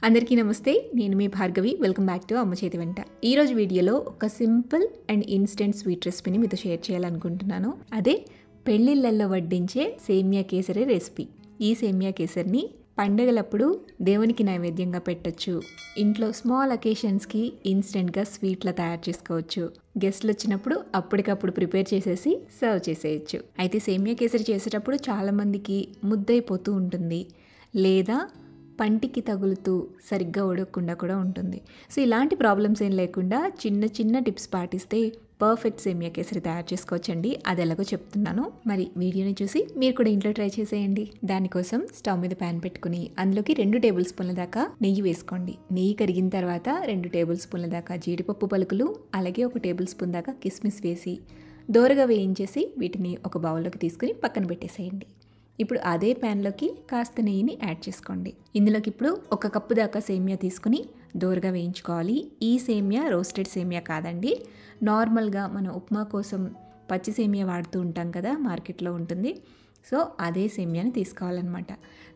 అందరికీ నమస్తే. నేను మీ భార్గవి. వెల్కమ్ బ్యాక్ టు అమ్మ చేతి వెంట. ఈరోజు వీడియోలో ఒక సింపుల్ అండ్ ఇన్స్టెంట్ స్వీట్ రెసిపీని మీతో షేర్ చేయాలనుకుంటున్నాను. అదే పెళ్ళిళ్ళల్లో వడ్డించే సేమియా కేసరి రెసిపీ. ఈ సేమియా కేసరిని పండుగలప్పుడు దేవునికి నైవేద్యంగా పెట్టచ్చు. ఇంట్లో స్మాల్ అకేషన్స్కి ఇన్స్టెంట్గా స్వీట్లా తయారు చేసుకోవచ్చు. గెస్ట్లు వచ్చినప్పుడు అప్పటికప్పుడు ప్రిపేర్ చేసేసి సర్వ్ చేసేయచ్చు. అయితే సేమియా కేసరి చేసేటప్పుడు చాలామందికి ముద్దైపోతూ ఉంటుంది, లేదా పంటికి తగులుతూ సరిగ్గా ఉడకకుండా కూడా ఉంటుంది. సో ఇలాంటి ప్రాబ్లమ్స్ ఏం లేకుండా చిన్న చిన్న టిప్స్ పాటిస్తే పర్ఫెక్ట్ సేమియా కేసరి తయారు చేసుకోవచ్చండి. అది ఎలాగో చెప్తున్నాను. మరి వీడియోని చూసి మీరు కూడా ఇంట్లో ట్రై చేసేయండి. దానికోసం స్టవ్ మీద ప్యాన్ పెట్టుకుని అందులోకి 2 టేబుల్ స్పూన్ల దాకా నెయ్యి వేసుకోండి. నెయ్యి కరిగిన తర్వాత 2 టేబుల్ స్పూన్ల దాకా జీడిపప్పు పలుకులు, అలాగే 1 టేబుల్ స్పూన్ దాకా కిస్మిస్ వేసి దోరగా వేయించేసి వీటిని ఒక బౌల్లోకి తీసుకుని పక్కన పెట్టేసేయండి. ఇప్పుడు అదే ప్యాన్లోకి కాస్త నెయ్యిని యాడ్ చేసుకోండి. ఇందులోకి ఇప్పుడు 1 కప్పు దాకా సేమియా తీసుకుని దోరగా వేయించుకోవాలి. ఈ సేమియా రోస్టెడ్ సేమియా కాదండి, నార్మల్గా మన ఉప్మా కోసం పచ్చి సేమియా వాడుతూ ఉంటాం కదా, మార్కెట్లో ఉంటుంది. సో అదే సేమియాని తీసుకోవాలన్నమాట.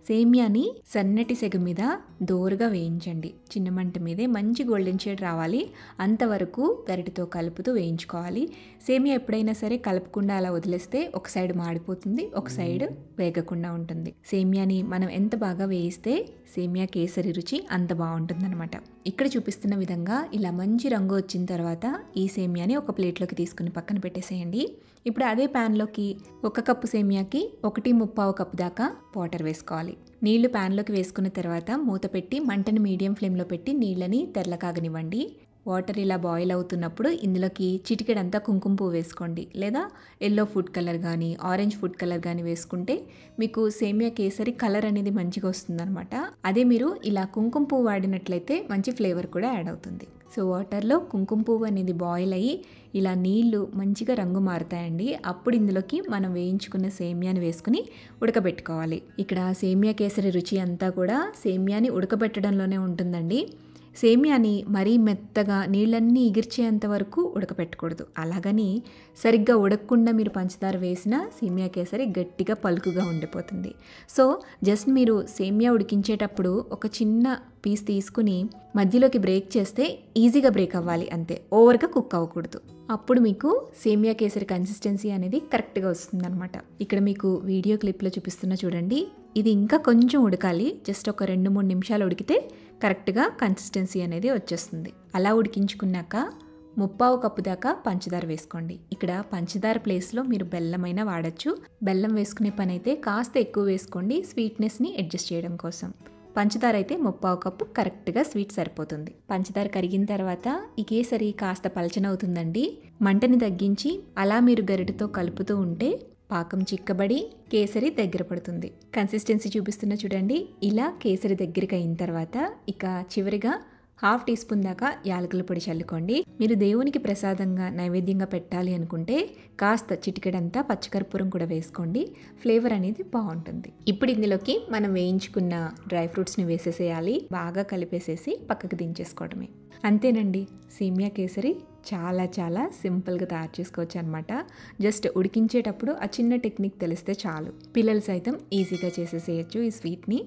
సేమియాని సన్నటి సెగ మీద దోరగా వేయించండి. చిన్న మంట మీదే మంచి గోల్డెన్ షేడ్ రావాలి, అంతవరకు గరిటెతో కలుపుతూ వేయించుకోవాలి. సేమియా ఎప్పుడైనా సరే కలపకుండా అలా వదిలేస్తే ఒక సైడ్ మాడిపోతుంది, ఒక సైడ్ వేగకుండా ఉంటుంది. సేమియాని మనం ఎంత బాగా వేయిస్తే సేమియా కేసరి రుచి అంత బాగుంటుందన్నమాట. ఇక్కడ చూపిస్తున్న విధంగా ఇలా మంచి రంగు వచ్చిన తర్వాత ఈ సేమియాని ఒక ప్లేట్లోకి తీసుకుని పక్కన పెట్టేసేయండి. ఇప్పుడు అదే ప్యాన్లోకి 1 కప్పు సేమియాకి 1.25 కప్పు దాకా వాటర్ వేసుకోవాలి. నీళ్లు ప్యాన్లోకి వేసుకున్న తర్వాత మూత పెట్టి మంటని మీడియం ఫ్లేమ్లో పెట్టి నీళ్ళని తెరలకాగనివ్వండి. వాటర్ ఇలా బాయిల్ అవుతున్నప్పుడు ఇందులోకి చిటికెడంతా కుంకుమ పువ్వు వేసుకోండి, లేదా ఎల్లో ఫుడ్ కలర్ కానీ ఆరెంజ్ ఫుడ్ కలర్ కానీ వేసుకుంటే మీకు సేమియా కేసరి కలర్ అనేది మంచిగా వస్తుందన్నమాట. అదే మీరు ఇలా కుంకుమ పువ్వు వాడినట్లయితే మంచి ఫ్లేవర్ కూడా యాడ్ అవుతుంది. సో వాటర్లో కుంకుమ పువ్వు అనేది బాయిల్ అయ్యి ఇలా నీళ్లు మంచిగా రంగు మారుతాయండి. అప్పుడు ఇందులోకి మనం వేయించుకున్న సేమియాని వేసుకుని ఉడకబెట్టుకోవాలి. ఇక్కడ సేమియా కేసరి రుచి అంతా కూడా సేమియాని ఉడకబెట్టడంలోనే ఉంటుందండి. సేమియాని మరీ మెత్తగా నీళ్ళన్నీ ఎగిర్చేంత వరకు ఉడకపెట్టకూడదు. అలాగని సరిగ్గా ఉడకకుండా మీరు పంచదార వేసిన సేమియా కేసరి గట్టిగా పలుకుగా ఉండిపోతుంది. సో జస్ట్ మీరు సేమియా ఉడికించేటప్పుడు ఒక చిన్న పీస్ తీసుకుని మధ్యలోకి బ్రేక్ చేస్తే ఈజీగా బ్రేక్ అవ్వాలి, అంతే. ఓవర్గా కుక్ అవ్వకూడదు. అప్పుడు మీకు సేమియా కేసరి కన్సిస్టెన్సీ అనేది కరెక్ట్గా వస్తుందన్నమాట. ఇక్కడ మీకు వీడియో క్లిప్లో చూపిస్తున్నా చూడండి. ఇది ఇంకా కొంచెం ఉడకాలి. జస్ట్ ఒక 2-3 నిమిషాలు ఉడికితే కరెక్ట్గా కన్సిస్టెన్సీ అనేది వచ్చేస్తుంది. అలా ఉడికించుకున్నాక 1/2 కప్పు దాకా పంచదార వేసుకోండి. ఇక్కడ పంచదార ప్లేస్లో మీరు బెల్లమైనా వాడచ్చు. బెల్లం వేసుకునే పని అయితే కాస్త ఎక్కువ వేసుకోండి, స్వీట్నెస్ని అడ్జస్ట్ చేయడం కోసం. పంచదార అయితే 1/2 కప్పు కరెక్ట్గా స్వీట్ సరిపోతుంది. పంచదార కరిగిన తర్వాత ఈ కేసరి కాస్త పలచనవుతుందండి. మంటని తగ్గించి అలా మీరు గరిటెతో కలుపుతూ ఉంటే పాకం చిక్కబడి కేసరి దగ్గర పడుతుంది. కన్సిస్టెన్సీ చూపిస్తున్నా చూడండి. ఇలా కేసరి దగ్గరికి అయిన తర్వాత ఇక చివరిగా 1/2 టీ స్పూన్ దాకా యాలకుల పొడి చల్లుకోండి. మీరు దేవునికి ప్రసాదంగా నైవేద్యంగా పెట్టాలి అనుకుంటే కాస్త చిటికెడంతా పచ్చికర్పూరం కూడా వేసుకోండి. ఫ్లేవర్ అనేది బాగుంటుంది. ఇప్పుడు ఇందులోకి మనం వేయించుకున్న డ్రై ఫ్రూట్స్ని వేసేసేయాలి. బాగా కలిపేసేసి పక్కకు దించేసుకోవడమే. అంతేనండి, సేమియా కేసరి చాలా చాలా సింపుల్గా తయారు చేసుకోవచ్చు అనమాట. జస్ట్ ఉడికించేటప్పుడు ఆ చిన్న టెక్నిక్ తెలిస్తే చాలు, పిల్లలు సైతం ఈజీగా చేసేసేయచ్చు ఈ స్వీట్ని.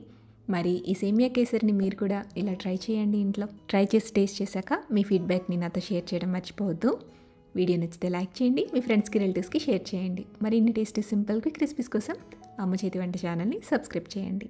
మరి ఈ సేమియా కేసరిని మీరు కూడా ఇలా ట్రై చేయండి. ఇంట్లో ట్రై చేసి టేస్ట్ చేశాక మీ ఫీడ్బ్యాక్ని నాతో షేర్ చేయడం మర్చిపోవద్దు. వీడియో నచ్చితే లైక్ చేయండి, మీ ఫ్రెండ్స్కి రిలేటివ్స్కి షేర్ చేయండి. మరి ఇన్ని టేస్టీ సింపుల్గా క్రిస్పీస్ కోసం అమ్మ చేతి వంట ఛానల్ని సబ్స్క్రైబ్ చేయండి.